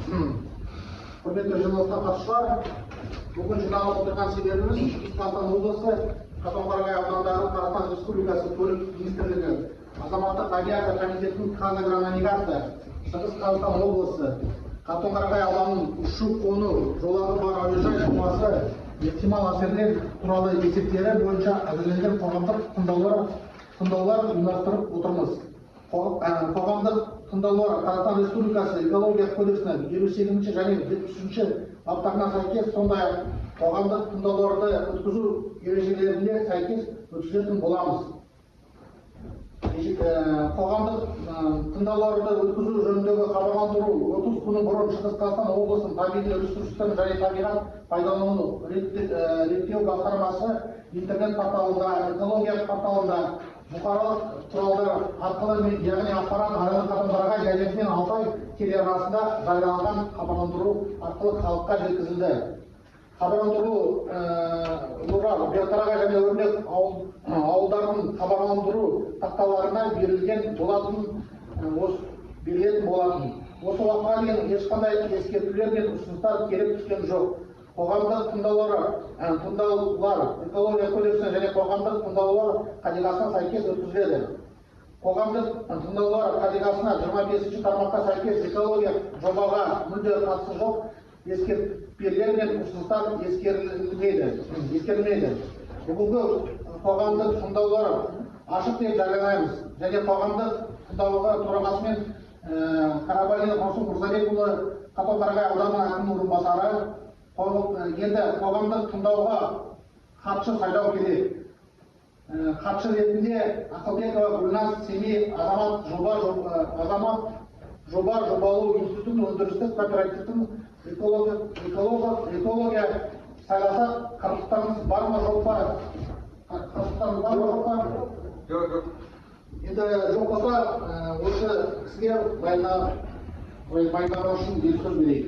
Құрметті жиналысқа қатысушылар, бүгін жиналып отырған себебіміз Қазақстан облысы Қатон-Қарағай ауданындағы Қазақстан Республикасы көлік министрлігі азаматтық авиация комитетінің қазагронавигация Шығыс Қазақстан облысы Қатон-Қарағай ауданының ұшу-қону жолағы бар әуежай жобасы ықтимал әсерлер туралы есептері бойынша әзірленген қоғамдық тыңдаулар ұйымдастырып отырмыз. Қоғамдық тыңдаулар Қазақстан Республикасы экология кодексінің 58 және 73 баптарына сәйкес, сондай-ақ қоғамдық тыңдауларды өткізу ережелеріне сәйкес өткізетін боламыз. Қоғамдық тыңдауларды өткізу жөніндегі хабарландыру 30 күні бұрын Шығыс Қазақстан облысының табиғи ресурстар және табиғат пайдалану реттеу басқармасы интернет порталында, экология порталында, бұқаралық құралдар арқылы, яғни ақпарат Қатон-Қарағай газетімен Алтай телеарнасында жарияланған хабарландыру арқылы халыққа жеткізілді. Хабарландыруларға Қарағай және Өрнек ауылдарының хабарландыру тақталарына берілген болатын. Осы уақытқа дейін ешқандай ескертулер мен ұсыныстар келіп түскен жоқ. Қоғамдық тыңдаулар экология кодексіне және қоғамдық тыңдаулар қағидасына сәйкес өткізіледі. Қоғамдық тыңдаулар қағидасына 25 тармаққа сәйкес экология жобаға мүлде қатысы жоқ ескертпелер мен ұсыныстар ескерілмейді. Бүгінгі қоғамдық тыңдаулар ашық деп жариялаймыз және қоғамдық тыңдаулар төрағасымен Қарабалин Қосым Мұрзабекұлы Қатон-Қарағай ауданының әкімінің орынбасары енді қоғамдық тыңдауға хатшы сайлау керек. Хатшы ретінде Ақылбекова Гүлназ Семей азамат жобалау институтының өндірістік кооперативтің экология сайласа қарсылықтарыңыз бар ма, жоқ па? Жоқ. Енді жоқ болса, осы кісіге баяндама үшін сөз берейік.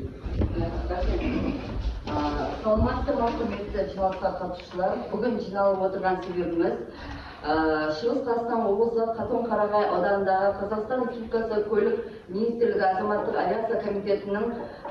Саламатты құрметті жиналысқа қатысушылар, бүгін жиналып отырған себебіміз Шығыс Қазақстан облысы Қатон-Қарағай ауданындағы Қазақстан Республикасы көлік министрлігі азаматтық авиация комитетінің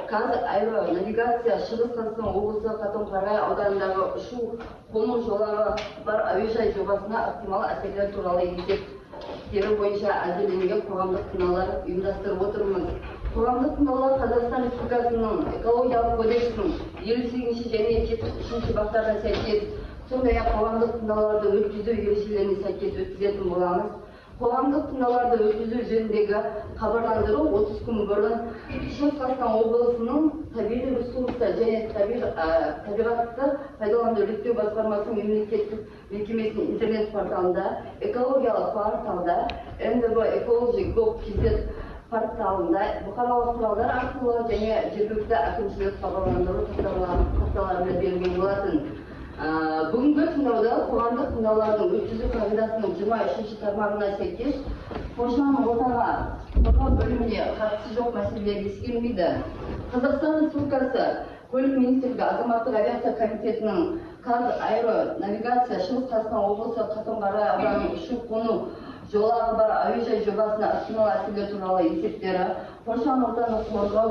қазаэронавигация Шығыс Қазақстан облысы Қатон-Қарағай ауданындағы ұшу-қону жолағы бар әуежай жобасына ықтимал әсерлер туралы есептері бойынша әзірленген қоғамдық тыңдаулар ұйымдастырып отырмыз. Қоғамдық тыңдаулар Қазақстан Республикасының экологиялық кодексінің 58 және 73 баптарына сәйкес, сондай-ақ қоғамдық тыңдауларды өткізу ережелеріне сәйкес өткізетін боламыз. Қоғамдық тыңдауларды өткізу жөніндегі хабарландыру 30 күн бұрын Шығыс Қазақстан облысының табиғи ресурстар және табиғатты пайдалануды реттеу басқармасының мемлекеттік мекемесінің интернет порталында, экологиялық порталда, ndb.ecology.gov.kz порталында, бұқаралық құралдар арқылы және жергілікті әкімшілік хабарландыру тақталарында берілген болатын. Бүгінгі тыңдауда қоғамдық тыңдаулардың өткізу қағидасының 23 тармағына сәйкес қоршаған ортаға қорғау бөліміне қатысы жоқ мәселелер ескерілмейді. Қазақстан Республикасы көлік министрлігі азаматтық авиация комитетінің қазаэронавигация Шығыс Қазақстан облысы Қатон-Қарағай ауданының ұшу-қону жолағы бар әуежай жобасына ықтимал әсерлер туралы есептері, қоршаған ортаны қорғау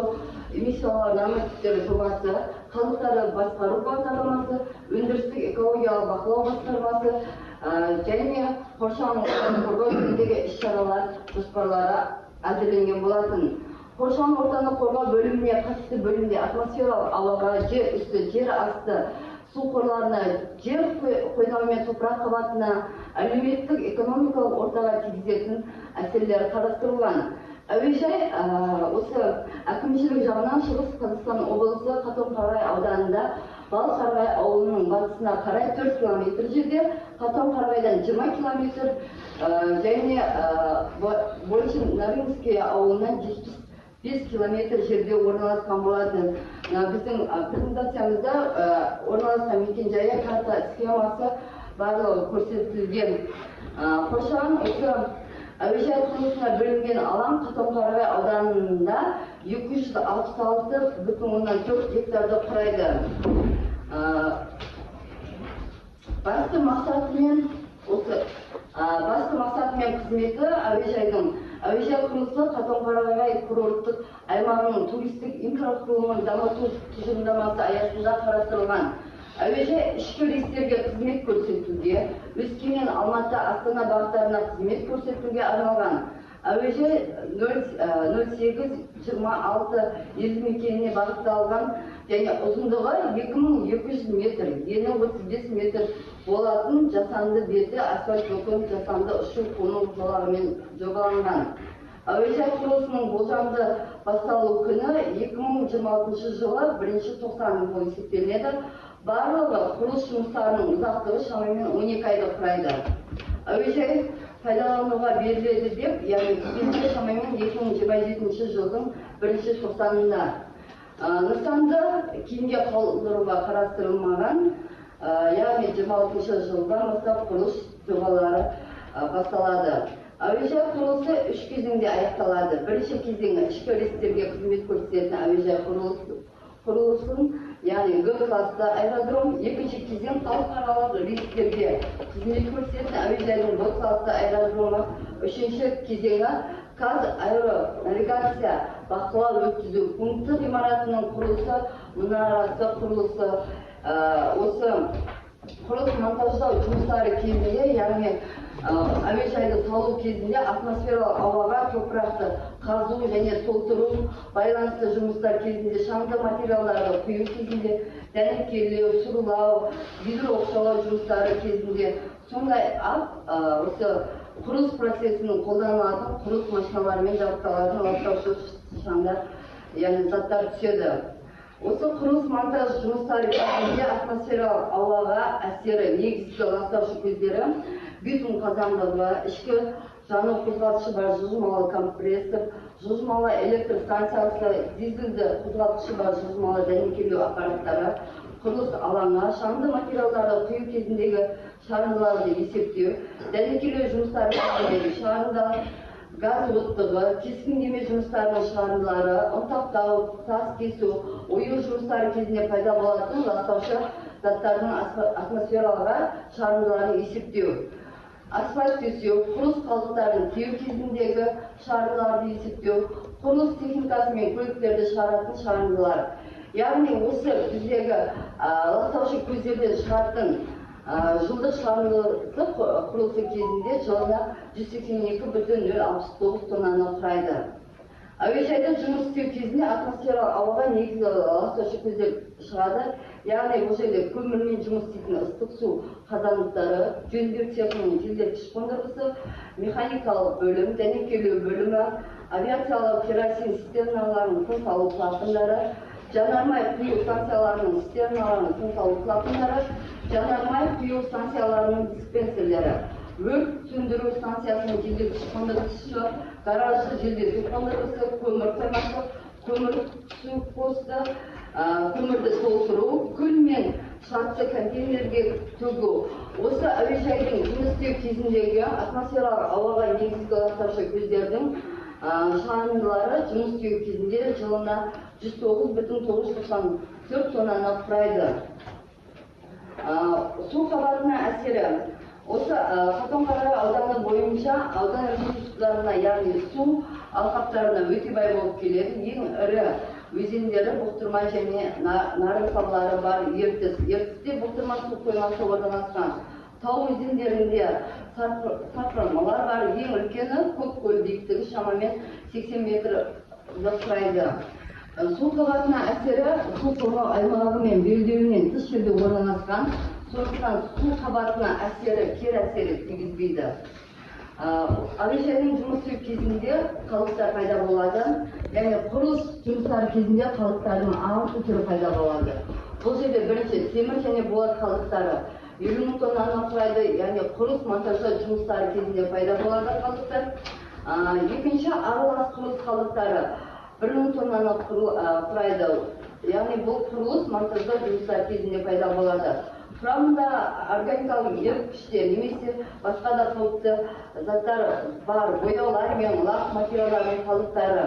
эмиссиялар нормативтері жобасы, қалдықтарды басқару бағдарламасы, өндірістік экологиялық бақылау басқармасы және қоршаған ортаны қорғау жөніндегі іс-шаралар жоспарлары әзірленген болатын. Қоршаған ортаны қорғау бөліміне қатысты бөлімде атмосфералық ауаға, жер үсті, жер асты, су қорларына, жер қойнауы мен топырақ қабатына, әлеуметтік экономикалық ортаға тигізетін әсерлер қарастырылған. Әуежай осы әкімшілік жағынан Шығыс Қазақстан облысы Қатон-Қарағай ауданында Балқарағай ауылының батысына қарай 4 км жерде, Қатон-Қарағайдан 20 км және Большин-Наринский ауылынан 5 км жерде орналасқан болатын. Біздің презентациямызда орналасқан мекен-жайы, карта схемасы барлығы көрсетілген. Қоршаған осы әуежай құрылысына бөлінген алаң Қатон-Қарағай ауданында 266,4 гектарды құрайды. Басты мақсаты мен қызметі әуежайдың әуежай құрылысы Қатон-Қарағай курорттық аймағының туристік инфрақұрылымын дамыту тұжырымдамасы аясында қарастырылған. Әуежай ішкі рейстерге қызмет көрсетуге, Өскемен, Алматы, Астана бағыттарына қызмет көрсетуге арналған. Әуежай 08-26 елді мекеніне бағытталған және ұзындығы 2200 метр, ені 35 метр болатын жасанды беті асфальт жолмен жасанды ұшу-қону жолағымен жобаланған. Әуежай құрылысының болжамды басталу күні 2026 жылы 1-тоқсан болып есептелінеді. Барлығы құрылыс жұмыстарының ұзақтығы шамамен 12 айды құрайды. Әуежай пайдалануға беріледі деп, яғни шамамен 2027 жылдың 1-тоқсанында. Нысанды кейінге қалдыруға қарастырылмаған, яғни 26 жылдан бастап құрылыс жобалары басталады. Әуежай құрылысы 3 кезеңде аяқталады. Бірінші кезеңі ішкі рейстерге қызмет көрсететін әуежай құрылысын, яғни Г класты аэродром. Екінші кезең халықаралық рейстерге қызмет көрсететін әуежайдың Б класты аэродромы. Үшінші кезеңі Қазаэронавигация бақылау өткізу пункті ғимаратының құрылысы, мұнарасы құрылысы. Осы құрылыс монтаждау жұмыстары кезінде, яғни әуежайды салу кезінде атмосфералық ауаға топырақты қазу және толтыру байланысты жұмыстар кезінде шаңды материалдарды құю кезінде дәнекерлеу, сұрылау, гидрооқшаулау жұмыстары кезінде сондай-ақ осы құрылыс процесінің қолданылатын құрылыс машиналарымен жабдықталатын ластаушы шаңдар, яғни заттар түседі. Осы құрылыс монтаж жұмыстары кезінде атмосфералық ауаға әсері негізгі ластаушы көздері битум қазандығы, ішкі жану қозғалтқышы бар жылжымалы компрессор, жылжымалы электр станциясы, дизельді қозғалтқышы бар жылжымалы дәнекерлеу аппараттары, құрылыс алаңы, шаңды материалдарды құю кезіндегі шығарындыларды есептеу, дәнекерлеу жұмыстары кезіндегі шығарындылар, газ оттығы, кескіндеме жұмыстарының шығарындылары, ұнтақтау, тас кесу, ою жұмыстары кезінде пайда болатын ластаушы заттардың атмосфераға шығарындыларын есептеу, асфальт төсеу, құрылыс қалдықтарын тиеу кезіндегі шығарындыларды есептеу, құрылыс техникасы мен көліктерді шығаратын шығарындылар. Яғни осы біздегі ластаушы көздерден шығатын жылдық шығарындысы құрылысы кезінде жылына 182,069 тоннаны құрайды. Әуежайда жұмыс істеу кезінде атмосфералық ауаға негізгі ластаушы көздер шығады. Яғни бұл жерде көмірмен жұмыс істейтін ыстық су қазандықтары, жөндеу цехының желдеткіш қондырғысы, механикалық бөлім, дәнекерлеу бөлімі, авиациялық керосин цистерналарының тыныс алу клапандары, жанармай құю станцияларының цистерналарының тыныс алу клапандары, жанармай құю станцияларының диспенсерлері, өрт сөндіру станциясының желдеткіш қондырғысы, гаражды желдету қондырғысы, көмір қоймасы, көмір су посты, көмірді толтыру, күл мен шартты контейнерге төгу. Осы әуежайдың жұмыс істеу кезіндегі атмосфералық ауаға негізгі ластаушы көздердің шығарындылары жұмыс істеу кезінде жылына 109,994 тоннаны құрайды. Су қабатына әсері. Осы Қатон-Қарағай ауданы бойынша аудан ресурстарына, яғни су алқаптарына өте бай болып келеді. Ең ірі өзендері Бұқтырма және Нарын салалары бар Ертіс. Ертісте Бұқтырма су қоймасы орналасқан. Тау өзендерінде сарқырамалар бар. Ең үлкені Көккөл, биіктігі шамамен 80 метр құрайды. Су қабатына әсері су қорғау аймағы мен белдеуінен тыс жерде орналасқан. Сондықтан су қабатына әсері кері әсері тигізбейді. Әуежайдың жұмыс істеу кезінде қалдықтар пайда болады. Яғни құрылыс жұмыстары кезінде қалдықтардың алты түрі пайда болады. Бұл жерде бірінші темір және болат қалдықтары 50 мың тоннаны құрайды. Яғни құрылыс монтаждау жұмыстары кезінде пайда болады қалдықтар. Екінші аралас құрылыс қалдықтары 1 мың тоннаны құрайды. Яғни бұл құрылыс монтаждау жұмыстары кезінде пайда болады. Құрамында органикалық еріткіштер немесе басқа да қауіпті заттар бар, бояулар мен лак материалдарының қалдықтары.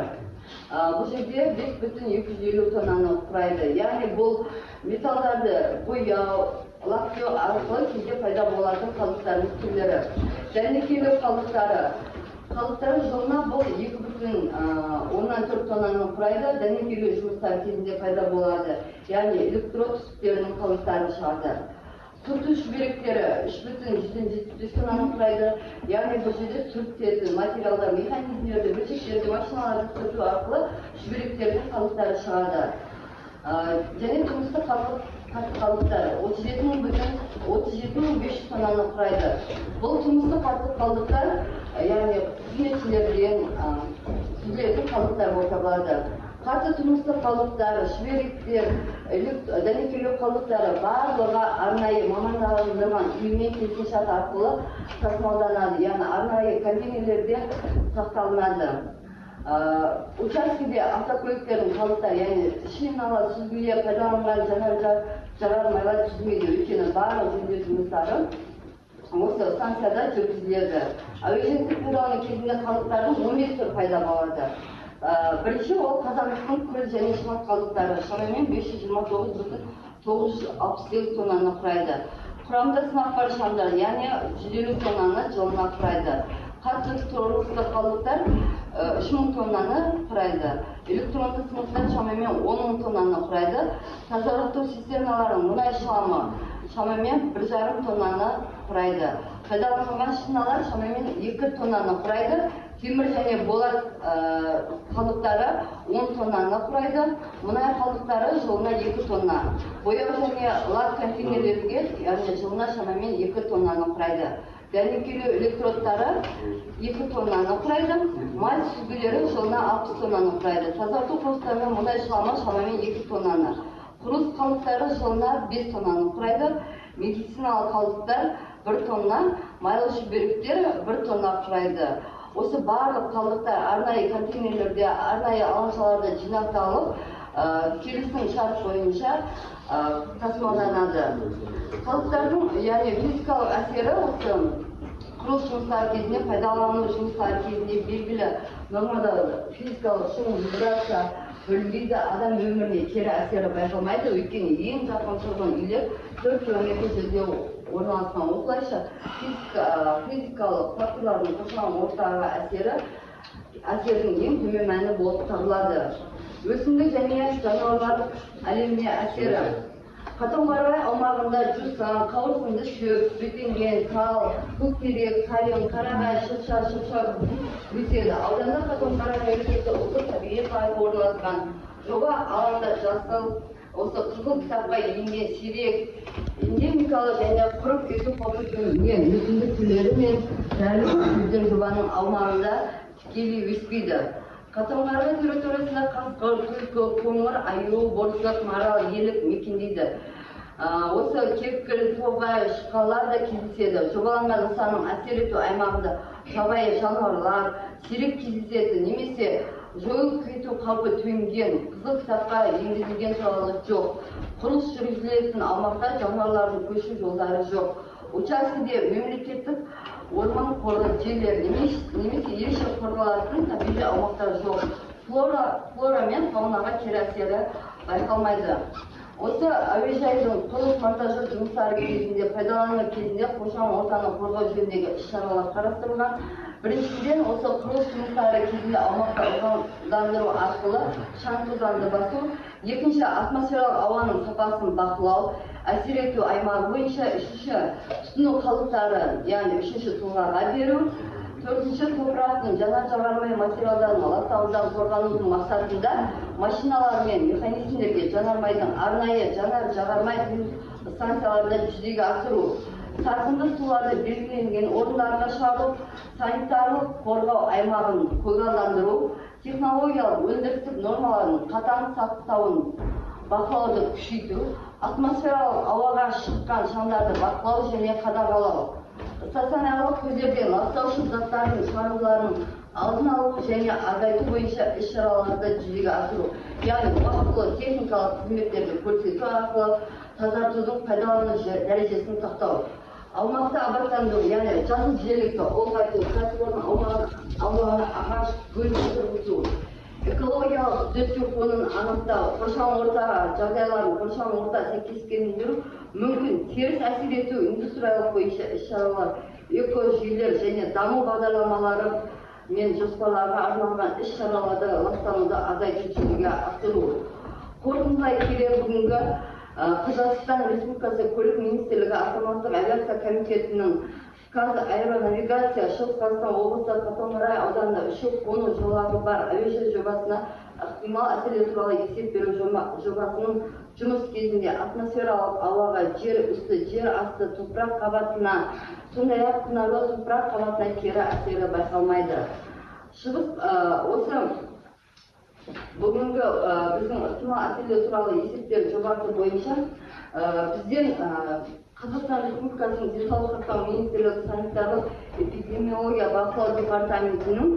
Бұл жерде 5,250 тоннаны құрайды. Яғни бұл металдарды бояу, лактеу арқылы кейде пайда болатын қалдықтардың түрлері. Дәнекерлеу қалдықтары қалдықтары жылына бұл 2,4 тоннаны құрайды. Дәнекерлеу жұмыстары кезінде пайда болады. Яғни электрод түсіктерінің қалдықтары шығады. Сүрту шүберектері 3,175 тоннаны құрайды. Яғни бұл жерде сүртетін материалдар, механизмдерді, бөлшектерді, машиналарды сүрту арқылы шүберектердің қалдықтары шығады. Және тұрмыстық қалдықтар 37,500 тоннаны құрайды. Бұл тұрмыстық қалдықтар, яғни қызметшілерден сүзілетін қалдықтар болып табылады. Қатты тұрмыстық қалдықтар, шүберектер, дәнекерлеу қалдықтары барлығы арнайы мамандандырылған үймен келісімшарт арқылы тасымалданады, яғни арнайы контейнерлерде сақталынады. Учаскеде автокөліктердің қалдықтары, яғни шиналар, сүзгілер, пайдаланылған жанар-жағармайлар сүзілмейді, өйткені барлық жөндеу жұмыстары осы станцияда жүргізіледі. Әуежайлық пайдалану кезінде қалдықтардың 15 түрі пайда болады. Бірінші ол қазандықтың күл және шымат қалдықтары шамамен 529,968 тоннаны құрайды. Құрамда сынақ бар шамдар, яғни 150 тоннаны жылына құрайды. Қатты тұрмыстық қалдықтар 3000 тоннаны құрайды. Электронды сынықтар шамамен 10.000 тоннаны құрайды. Тазарту системалары мұнай шламы шамамен 1,5 тоннаны құрайды. Пайдаланылған шиналар шамамен 2 тоннаны құрайды. Темір және болат қалдықтары 10 тоннаны құрайды. Мұнай қалдықтары жылына 2 тонна. Бояу және лак контейнерлерге жылына шамамен 2 тоннаны құрайды. Дәнекерлеу электродтары 2 тоннаны құрайды. Май сүзгілері жылына 60 тоннаны құрайды. Тазарту қоспалары мұнай шламы шамамен 2 тоннаны. Құрылыс қалдықтары жылына 5 тоннаны құрайды. Медициналық қалдықтар 1 тонна, майлы шүберектер 1 тонна құрайды. Осы барлық қалдықтар арнайы контейнерлерде, арнайы алаңшаларда жинақталып, келісім шарт бойынша тасымалданады. Қалдықтардың, яғни физикалық әсері осы құрылыс жұмыстары кезінде, пайдалану жұмыстары кезінде белгілі нормада физикалық шум, вибрация бөлінбейді, адам өміріне кері әсері байқалмайды, өйткені ең жақын тұрған үйлер 4 км жерде орналасқан. Осылайша физикалық факторлардың қоршаған ортаға әсердің ең төмен мәні болып табылады. Өсімдік және жануарлар әлеміне әсері. Қатон-қарағай аумағында жусан, қауырсынды шөп, бетенген, тал, көктерек, қайың, қарағай, шырша өседі. Ауданда Қатон-қарағай өлкесі ұлттық табиғи паркі орналасқан. Жоба алаңда жасыл, осы қызыл кітапқа енген сирек, эндемикалық және құрып кету қаупі төнген өсімдік түрлері мен дәрілік өсімдіктер жобаның аумағында тікелей өспейді. Қатон-қарағай территориясында қасқыр, түлкі, қоңыр, аю, борсық, марал, елік мекендейді. Осы кепкіл, тоғай, шықалар да кездеседі. Жобаланған нысанның әсер ету аймағында жабайы жануарлар сирек кездеседі, немесе жойылып кету қаупі төнген қызыл кітапқа енгізілген туралы жоқ. Құрылыс жүргізілетін аумақта жануарлардың көшу жолдары жоқ. Учаскеде мемлекеттік орман қоры жерлер немесе ерекше қорғалатын табиғи аумақтар жоқ. Флора мен фаунаға кері әсері байқалмайды. Осы әуежайдың құрылыс монтажы жұмыстары кезінде, пайдалану кезінде қоршаған ортаны қорғау жөніндегі іс-шаралар қарастырылған. Біріншіден, осы құрылыс жұмыстары кезінде аумақты ылғалдандыру арқылы шаң-тозаңды басу. Екінші, атмосфералық ауаның сапасын бақылау, әсер ету аймағы бойынша. Үшінші, тұтыну қалдықтары, яғни үшінші тұлғаға беру. Төртінші, топырақтың жанар-жағармай материалдарын ластаудан қорғанудың мақсатында машиналар мен механизмдерге жанармайдың арнайы жанар-жағармай станцияларында жүзеге асыру. Сарқынды суларды белгіленген орындарға шығару, санитарлық қорғау аймағын көгалдандыру, технологиялық өндірістік нормаларын қатаң сақтауын бақылауды күшейту, атмосфералық ауаға шыққан шаңдарды бақылау және қадағалау. Стационарлық көздерден ластаушы заттардың шығаруларының алдын алу және азайту бойынша іс-шараларды жүзеге асыру. Яғни уақытылы техникалық қызметтерді көрсету арқылы тазартудың пайдалану дәрежесін сақтау. Аумақты абаттандыру, яғни жасыл жиілікті ұлғайту, кәсіпорын аумағына ағаш бөлімі тұрғызу. Экологиялық зерттеу фонын анықтау, қоршаған ортаға жағдайларын қоршаған орта сәйкескендіру мүмкін теріс әсер ету индустриялық бойынша іс-шаралар, экожүйелер және даму бағдарламалары мен жоспарларға арналған іс-шараларды ластауды азайту жүзеге асыру. Қорытындылай келе бүгінгі Қазақстан Республикасы Көлік Министрлігі Азаматтық авиация комитетінің Қазаэронавигация Шығыс Қазақстан облысы Қатон-Қарағай ауданында ұшып-қону жолағы бар әуежай жобасына ықтимал әсерлер туралы есеп беру жобасының жұмыс кезінде атмосфералық ауаға, жер үсті, жер асты топырақ қабатына, сондай-ақ құнарлы топырақ қабатына кері әсері байқалмайды. Осы бүгінгі біздің ықтимал әсерлер туралы есептер жобасы бойынша бізден Қазақстан Республикасының денсаулық сақтау министрлігі санитарлық эпидемиология бақылау департаментінің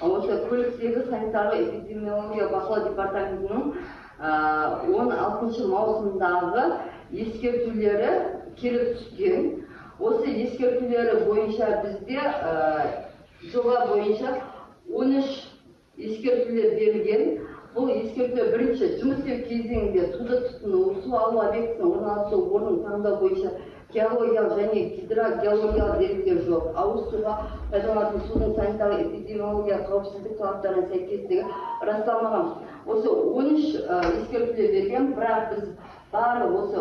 осы көліктегі санитарлық эпидемиология бақылау департаментінің 16 маусымдағы ескертулері келіп түскен. Осы ескертулері бойынша бізде жоба бойынша 13 ескертулер берілген. Бұл ескертулер бірінші жұмыс істеу кезеңінде суды тұтыну, су алу объектісінің орналасу орнын таңдау бойынша геологиялық және гидрогеологиялық деректер жоқ. Ауыз суға пайдаланылатын судың санитарлық эпидемиология қауіпсіздік талаптарына сәйкестігі расталмаған. Осы 13 ескертулер берген, бірақ біз барлық осы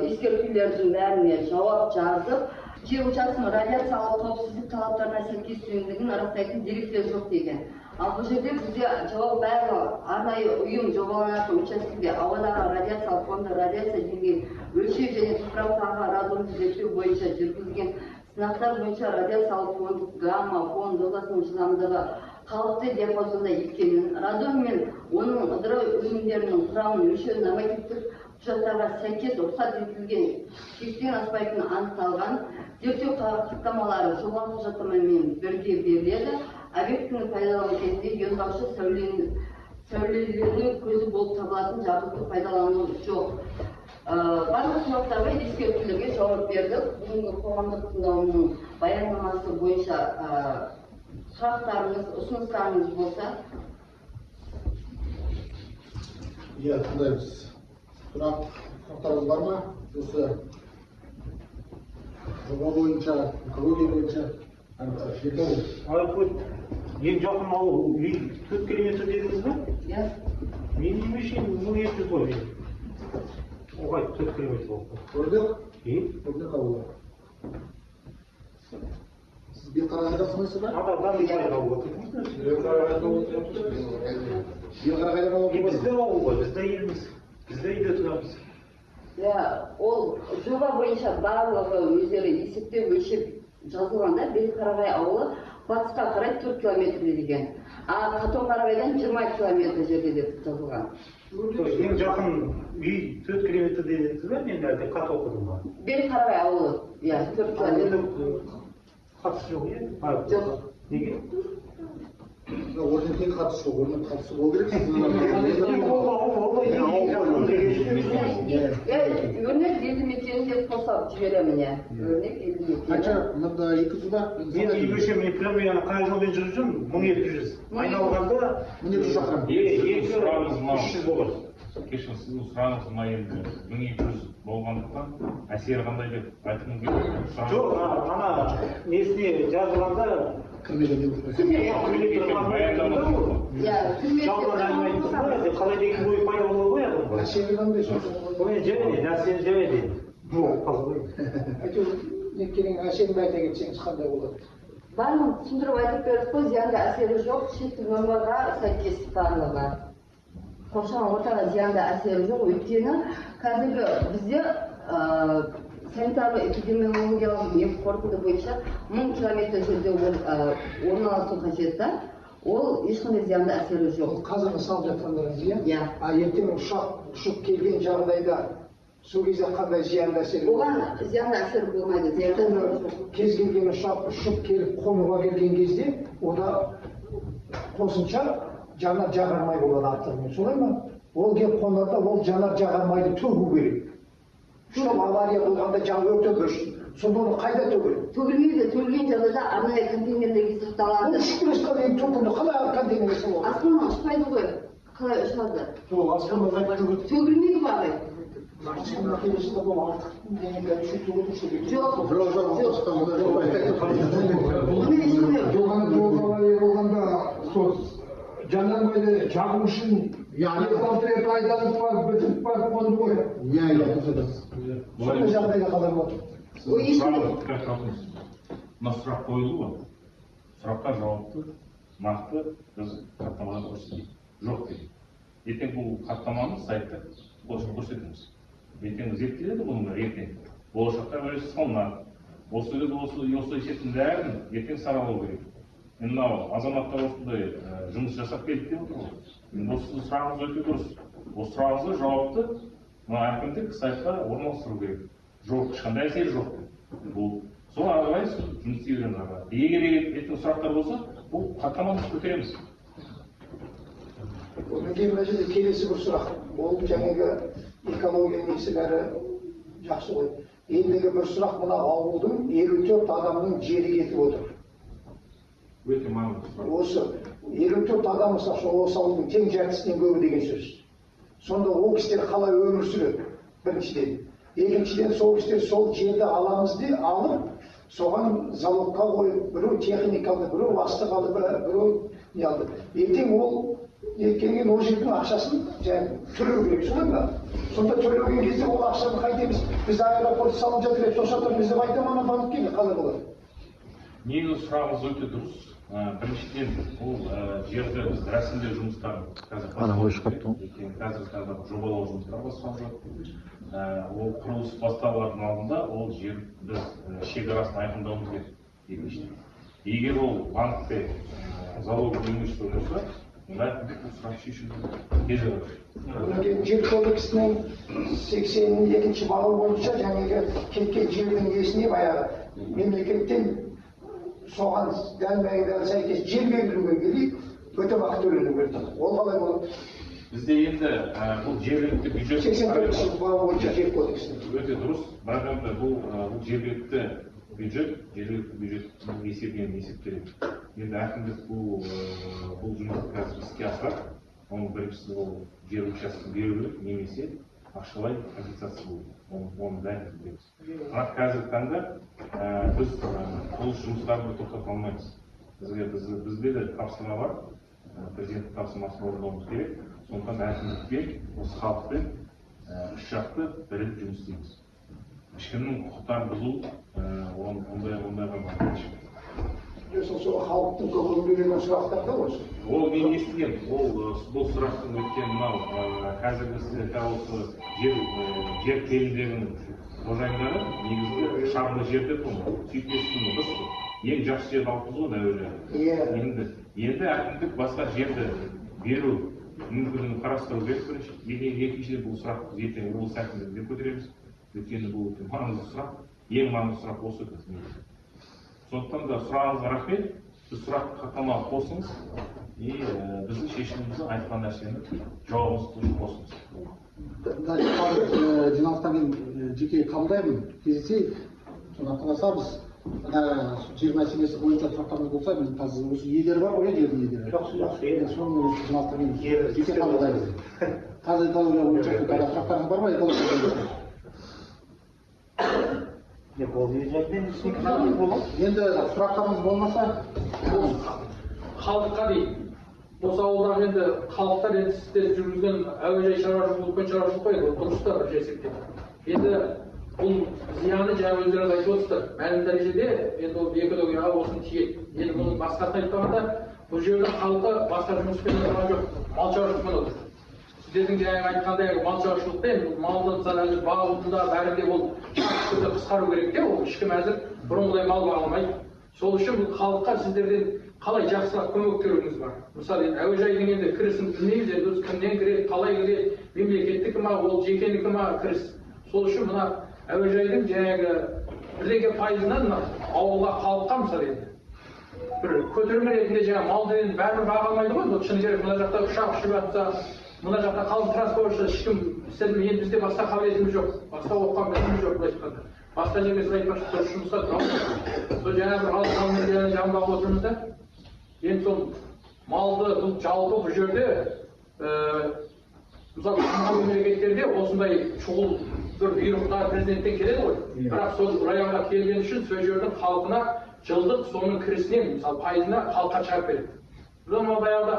ескертулердің бәріне жауап жазып, жер учаскесінің радиациялық қауіпсіздік талаптарына сәйкестігін растайтын деректер жоқ деген. Ал бұл жерде бізде жауап барлығы арнайы ұйым жобаланатын учаскеде ауадағы радиациялық фонды радиация деңгейін өлшеу және топырақтағы радонды зерттеу бойынша жүргізген сынақтар бойынша радиациялық фонд гамма фон дозасының жылдамдығы қалыпты диапазонда екенін, радон мен оның ыдырау өнімдерінің құрамын өлшеу нормативтік құжаттарға сәйкес рұқсат етілген шектен аспайтыны анықталған, зерттеу хаттамалары жобалық құжаттамамен бірге беріледі. Объектінің пайдалану кезінде иондаушы сәулелену көзі болып табылатын жабдықты пайдалану жоқ. Барлық сұрақтарға ескертулерге жауап бердік. Бүгінгі қоғамдық тыңдауының баяндамасы бойынша сұрақтарыңыз, ұсыныстарыңыз болса. Иә, тыңдаймыз. Сұрақтарыңыз бар ма? Осы жоба бойынша, экология бойынша. Ең жақын ауыл 4 километр дедіңіз бе? Иә. Мен немесе 1200 ғой. Оғай 4 километр болды. Көрдік? Көрдік ауылы. Сіз Белқарағайда қонасыз ба? Белқарағайда ауылы. Бізде ауыл ғой, бізде елміз. Бізде үйде тұрамыз. Ол жоба бойынша барлығы өздері есептеп өлшеп жазылғанда Белқарағай ауылы батысқа қарай 4 километрде деген. Қатон-Қарағайдан 20 километр жерде деп жазылған. Ең жақын үй 4 километр дедіңіз бе? Мен әлде қат оқыдым ба? Белқарағай ауылы, 4 километр. Қатысы жоқ, е? Жоқ. Неге? Орден тең қатысы жоқ, орден қатысы бол керек. Өрнек елді мекені деп қосап жіберемін, өрнек елді мекені. Қанша мұнда 200 ба? Мен үйбеше, мен прямо қай жолмен жүріп жүрмін? 1200. Айналғанда 1200 шақырым. 300 болады. Кешіріңіз, сіздің сұрағыңыз ма енді 1200 болғандықтан әсері қандай деп айтқым келеді? Жоқ, ана несіне жазылғанда жалған әңгіме айттым ғой, қалай деген ой пайда болады ғой адамға. Әсері қандай сонша? Мен жемейді, нәрсені жемейді. Некенің әсерін айта кетсеңіз қандай болады? Барлығын түсіндіріп айтып бердік қой, зиянды әсері жоқ, шектік нормаға сәйкес барлығы. Қоршаған ортаға зиянды әсері жоқ, өйткені қазіргі бізде санитарлы эпидемиологиялық қорытынды бойынша 1000 километр жерде орналасу қажет. Ол ешқандай зиянды әсері жоқ. Қазір салып жатқандарыңыз, иә? Иә. Ертең ұшақ ұшып келген жағдайда сол кезде қандай зиянды әсері болады? Оған зиянды әсері болмайды. Кез келген ұшақ ұшып келіп қонуға келген кезде ода қосымша жанар жағармай болады аттармен, солай ма? Ол келіп қонарда ол жанар жағармайды төгу керек. Ұшақ авария болғанда жанып өртенбес. Сонда оны қайда төгеді? Төгілмейді, төгілген жағдайда арнайы контейнерлерге сақталады. Ол ұшып келесіға дейін төгілді, қалай контейнерге салады? Астынан ұшпайды ғой. қалай ұшады? Ол аспанға қайтып Төгілмейді ма ағай? аспанға келесінде бұл артық денеге үші төгілуші Жоқ. Жолға болғанда сол жанармайды жағу үшін екі-алты рет айдалып барып бітіріп барып қонды ғой. Сондай жағдайда қалай болды? Мына сұрақ қойылды ғой. Сұраққа жауапты, нақты біз хаттамада көрсетейік. Жоқ дейді. Ертең бұл хаттаманы сайтта көрсетеміз. Ертең зерттеледі бұның ертең. Болашақта өзі салынады. Осы есептің бәрін ертең саралау керек. Мынау азаматтар осындай жұмыс жасап келді деп отыр ғой. Осы сұрағыңыз өте дұрыс. Осы сұрағыңызға жауапты мына әкімдік сайтқа орналастыру керек. Жоқ, ешқандай әсері жоқ. Бұл сол ары қарай жұмыс істей береміз ары қарай. Егер ертең сұрақтар болса, бұл хаттаманы көтереміз. Одан кейін мына жерде келесі бір сұрақ. Ол жаңағы экология несі бәрі жақсы ғой. Ендігі бір сұрақ, мына ауылдың 54 адамның жері кетіп отыр. Өте маңызды сұрақ. Осы 54 адам осы ауылдың тең жартысынан көбі деген сөз. Сонда ол кісілер қалай өмір сүреді? Біріншіден. Екіншіден сол кісілер сол жерді аламыз деп алып, соған залогқа қойып, біреу техникалды, біреу астық алды, біреу не алды. Ертең ол келген ол жердің ақшасын төлеу керек, солай ма? Сонда төлеген кезде ол ақшаны қайтеміз. Біз аэропорт салып жатыр, тосатырмыз деп айтамын, ана банкке қалай болады? Негізі сұрағыңыз өте дұрыс. Біріншіден бұл жерді біз рәсімдеу жұмыстарын қазір жобалау жұмыстары басталып жатыр. Ол құрылыс басталардың алдында ол жер біз шекарасын айқындауымыз керек. Егер ол банкте залог имущество болса, онда бұл сұрақ шешуді тез болады. Жер кодексінің 82-ші бабы бойынша жаңағы кеткен жердің иесіне баяғы мемлекеттен соған дәл сәйкес жер берілуге керек, өтемақы төлену керек. Ол қалай болады? Бізде енді бұл жергілікті бюджет 84-ші бабы бойынша жер кодексінің. Өте дұрыс. Бірақ енді бұл жергілікті бюджеттің есептеледі. Енді әкімдік бұл жұмысты қазір іске асырады. Оның біріншісі ол жер учаскесін беру керек, немесе ақшалай компенсация болу. Оны бәрін білеміз. Бірақ қазіргі таңда біз құрылыс жұмыстарын тоқтата алмаймыз. Бізде де тапсырма бар. Президенттің тапсырмасын орындауымыз керек. Сондықтан әкімдікпен, осы халықпен үш жақты бірігіп жұмыс істейміз. Ешкімнің құқықтарын бұзу ондайға болмайды. Сол халықтың көкірегіне келген сұрақтар да осы. Ол мен естіген. Бұл сұрақтың өткен мынау қазіргі сіздер осы жер телімдерінің қожайындары негізгі шағын жерде тұрмыз. Сөйтесің біз ең жақсы жерді алып тұрмыз ғой әуелі. Енді әкімдік басқа жерді беру мүмкіндігін қарастыру керек бірінші. Екіншіден бұл сұрақты ертең облыс әкімдігінде көтереміз. Өйткені бұл өте маңызды сұрақ. Ең маңызды сұрақ осы негізі. Сондықтан да сұрағыңызға рахмет. Сіз сұрақты хаттамаға қосыңыз и біздің шешімімізді айтқан нәрсені жауабыңызды қосыңыз. Жиналыстан кейін жеке қабылдаймын, кездесейік. Сондықтан біз жер мәселесі бойынша сұрақтарымыз болса, мен қазір осы иелері бар ғой, жердің иелері. Жақсы. Соны жиналыстан кейін жеке қабылдаймыз. Қазір экология бойынша сұрақтарыңыз бар ма? Экология бойынша. Енді сұрақтарыңыз болмаса, халыққа дейін. Осы ауылдағы енді халықтар енді сіздер жүргізген әуежай шаруашылығы, үлкен шаруашылық қой, ол дұрыс та бір есепте. Енді бұл зияны жаңа өздеріңіз айтып отырсыздар. Мәлім дәрежеде енді ол экологияға осыны тиеді. Енді бұның басқасын айтпағанда, бұл жердің халқы басқа жұмыспен отырған жоқ, мал шаруашылығымен отыр. Сіздердің жаңағы айтқандай мал шаруашылықта енді малды мысалы бағудың бәрінде ол түрде қысқару керек те, ол ешкім әзір бұрынғыдай мал баға алмайды. Сол үшін бұл халыққа сіздерден қалай жақсырақ көмектеріңіз бар. Мысалы әуежайдың енді кірісін білмейміз, енді кімнен кіреді, қалай кіреді, мемлекеттікі ма, ол жекенікі ма кіріс. Сол үшін мына әуежайдың жаңағы 1% ауылға халыққа мысалы енді бір көтерме ретінде жаңағы малды енді бәрібір баға алмайды ғой. Бұл шыны керек, мына жақта ұшақ ұшып жатса, мына жақта қалың транспортшы ешкім істелмей, енді бізде басқа қабілетіміз жоқ, басқа оқыған біліміміз жоқ былай айтқанда. Басқа жерге сіз айтпақшы дұрыс жұмысқа тұрамыз. Сол жаңағы бір халық мәселені жанбағып отырмыз да. Енді сол малды бұл жалпы бұл жерде мысалы дамыған мемлекеттерде осындай шұғыл бір бұйрықтар президенттен келеді ғой. Бірақ сол районға келген үшін сол жердің халқына жылдық соның кірісінен мысалы пайызына халыққа шығарып береді. Біз баяғыда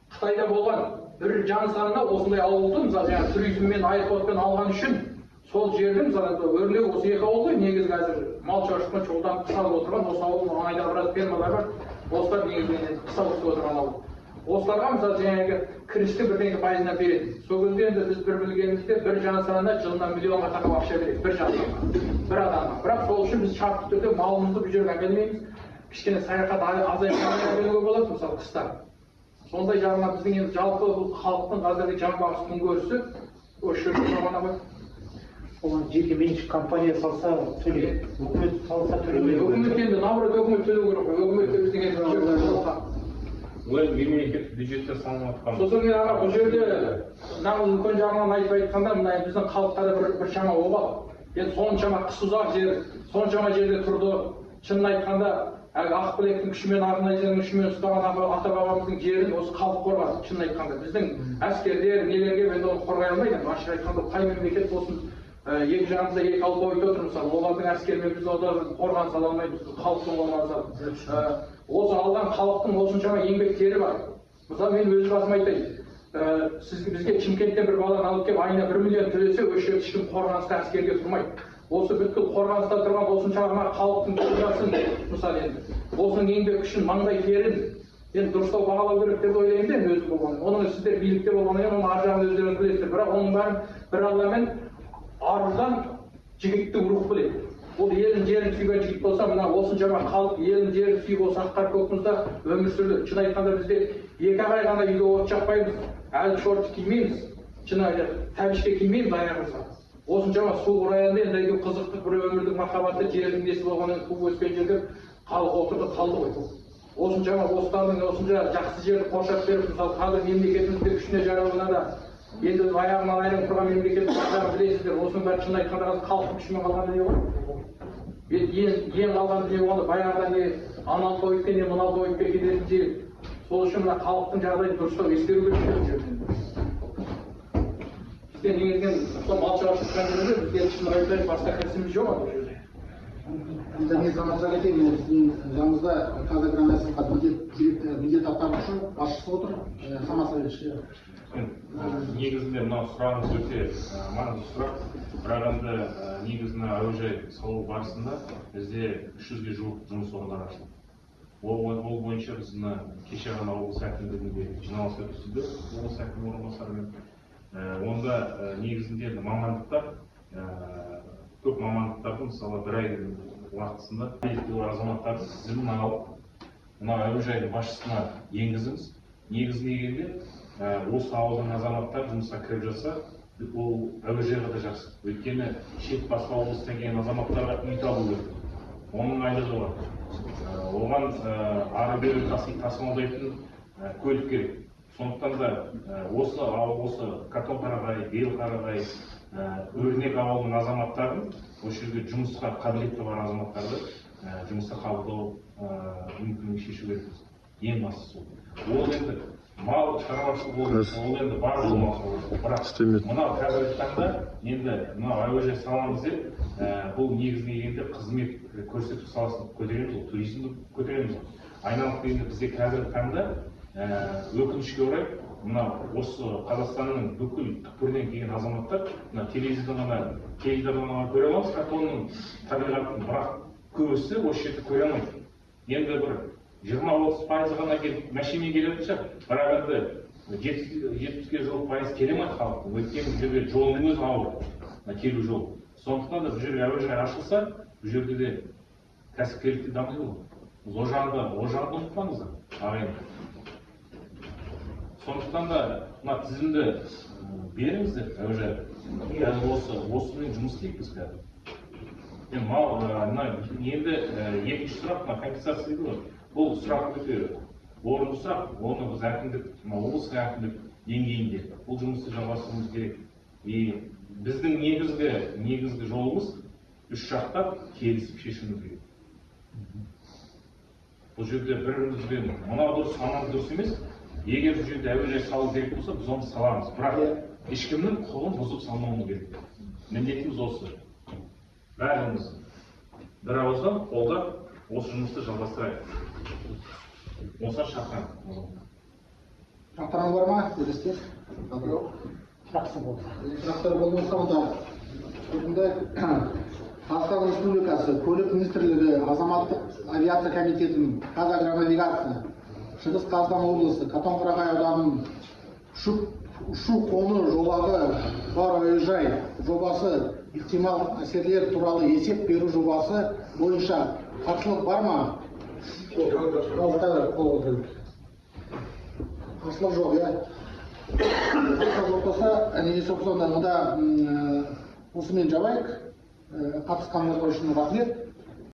Қытайда болған бір жан санына осындай ауылды мысалы жаңағы туризммен аэропортпен алған үшін сол жердің мысалы өрлеу осы екі ауыл ғой негізі қазір мал шаруашылығына шұғылданып қыс алып отырған осы ауылдың маңайда біраз фермалар бар. Осылар негізінен қыс алып отырған ауыл. Осыларға мысалы жаңағы кірісті бірдеңе пайызына береді. Сол кезде енді біз бір білгенімізде бір жан санына жылына миллионға тақап ақша береді бір жан санына, бір адамға. Бірақ сол үшін біз шартты түрде малымызды бұл жерге әкелмейміз. Кішкене саяхат азайтуға әкелуге болады мысалы қыста. Сондай жағынан біздің енді жалпы бұл халықтың қазіргі жан бағыс күнкөрісі осы жерде тұрғаны ғой. Оған жеке меншік компания салса төлейді, үкімет салса төлемейді. Үкімет енді наоборот үкімет төлеу керек қой. Үкіметке біздің енді Олар мемлекет бюджеттен салынып жатқан. Сосын мен аға бұл жерде нағыз үлкен жағынан айтып айтқанда мына біздің халықта да бір шама обал. Енді соншама қыс ұзақ жер, соншама жерде тұрды. Шынын айтқанда әлгі Ақбілектің күшімен, Ақнайзенің күшімен ұстаған ата бабамыздың жерін осы халық қорғады. Шынын айтқанда біздің әскерлер, нелерге енді оны қорғай алмайды. Ашық айтқанда қай мемлекет болсын екі жағымызда екі алпауыт отыр мысалы. Олардың әскерімен біз одан қорғаныс ала алмаймыз. Халықтың қорғанысы. Осы алған халықтың осыншама еңбектері бар. Мысалы мен өз басым айтайын. Бізге Шымкенттен бір баланы алып келіп айына 1 миллион төлесе, осы жерде ешкім қорғаныста әскерге тұрмайды. Осы бүткіл қорғаныста тұрған осыншама халықтың көзқарасын мысалы енді осының еңбек күшін маңдай терін енді дұрыстау бағалау керек деп ойлаймын да өзім болғаннан. Оның сіздер билікте болғаннан кейін оның ар жағын өздеріңіз білесіздер. Бірақ оның бәрін бір алламен арыздан жігітті рух біледі. Ол елін жерін сүйген жігіт болса, мына осыншама халық елін жерін сүйіп осы ақтар көкмызда өмір сүрді. Шын айтқанда бізде 2 ай ғана үйде от жақпаймыз, әлі шорт кимейміз, тәбішке кимейміз аяғымызға. Осыншама суық районда енді қызықты бір өмірлік махаббаты жердің несі болғаннан туып өскен жерде халық отырды қалды ғой. Осыншама бостандық, осынша жақсы жерді қоршап беріп, мысалы қазір мемлекетімізде күшіне жарауына да енді аяғынан айырылып тұрған мемлекет барлығын білесіздер. Осының бәрі шын айтқанда халықтың күшімен қалған дүние ғой. Ең қалған дүние болғанда баяғыда не анау тойыпке не мынау тойыпке кететін жер. Сол үшін мына халықтың жағдайын дұрыстау ескеру керек бұл жерден. Бізде негізінен мал шаруашылықпен жүреді, бізде шын айтайық басқа кірісіміз жоқ бұл жерде. Мен заманша кетейін, біздің жанымызда қазір мәслихат міндет атқарушы басшысы отыр, Самат Сәлешке. Негізінде мынау сұрағыңыз өте маңызды сұрақ. Бірақ енді негізінде әуежай салу барысында бізде 300-ге жуық жұмыс орындары ашылды. Ол бойынша біз кеше ғана облыс әкімдігінде жиналыс өткізілді, облыс әкімінің орынбасарымен. Онда негізінде мамандықтар, көп мамандықтардың мысалы 1 ай уақытысында белгілі азаматтардың тізімін алып, мына әуежайдың басшысына енгізіңіз. Негізіне келгенде осы ауылдың азаматтар жұмысқа кіріп жатса, ол әуежайға да жақсы. Өйткені шет басқа облыстан келген азаматтарға үй табу керек. Оның айлығы бар. Оған ары-бері тасымалдайтын көлік керек. Сондықтан да осы Қатон-Қарағай, Бел-Қарағай, Өрнек ауылының азаматтарын, осы жерде жұмысқа қабілетті бар азаматтарды жұмысқа қабылдау мүмкіндігін шешу керекпіз. Ең бастысы ол енді мал шаруашылығы ол енді бар болмақ. Бірақ мынау қазіргі таңда енді мынау әуежай саламыз деп бұл негізіне келгенде қызмет көрсету саласын көтереміз, туризмді көтереміз. Айналып келгенде бізде қазіргі таңда өкінішке орай мынау осы Қазақстанның бүкіл түкпірінен келген азаматтар теледидардан көре аламыз Қатонның табиғатын, бірақ көбісі осы жерді көре алмайды. Енді бір 20-30% ғана келіп мәшинемен келетін шығар, бірақ енді 70-ге жуық пайыз келе алмайды халықтың. Өйткені бұл жерде жолының өзі ауыр, келу жолы. Сондықтан да бұл жерге әуежай ашылса, бұл жерде де кәсіпкерлікте дамиды ғой. Ол жағды ұмытпаңыздар, ағайын. Сондықтан да мына тізімді беріңіздер әуежайға. Қазір осымен жұмыс істейік біз қазір. Енді екінші сұрақ, компенсация дейді ғой. Бұл сұрақ өте орынды сұрақ. Оны біз әкімдік, облыстық әкімдік деңгейінде бұл жұмысты жалғастыруымыз керек. Біздің негізгі жолымыз үш жақтап келісіп шешуіміз керек. Бұл жерде бір-бірімізбен мынау дұрыс, анау дұрыс емес. егер бұл жерде әуежай салу керек болса біз оны саламыз, бірақ ешкімнің құқығын бұзып салмауымыз керек. Міндетіміз осы. Бәріміз бір ауыздан қолдап осы жұмысты жалғастырайық. Осыған шақырамын. Сұрақтарыңыз бар ма? Елестер? Жақсы болды. Сұрақтар болмаса онда бүгінгі Қазақстан Республикасы Көлік Министрлігі Азаматтық авиация комитетінің Қазагронавигация Шығыс Қазақстан облысы Қатон-Қарағай ауданының ұшу-қону жолағы бар әуежай жобасы ықтимал әсерлер туралы есеп беру жобасы бойынша қарсылық бар ма? Қарсылық жоқ, иә. Қарсылық жоқ болса, немесе онда осымен жабайық. Қатысқандарыңыз үшін рахмет.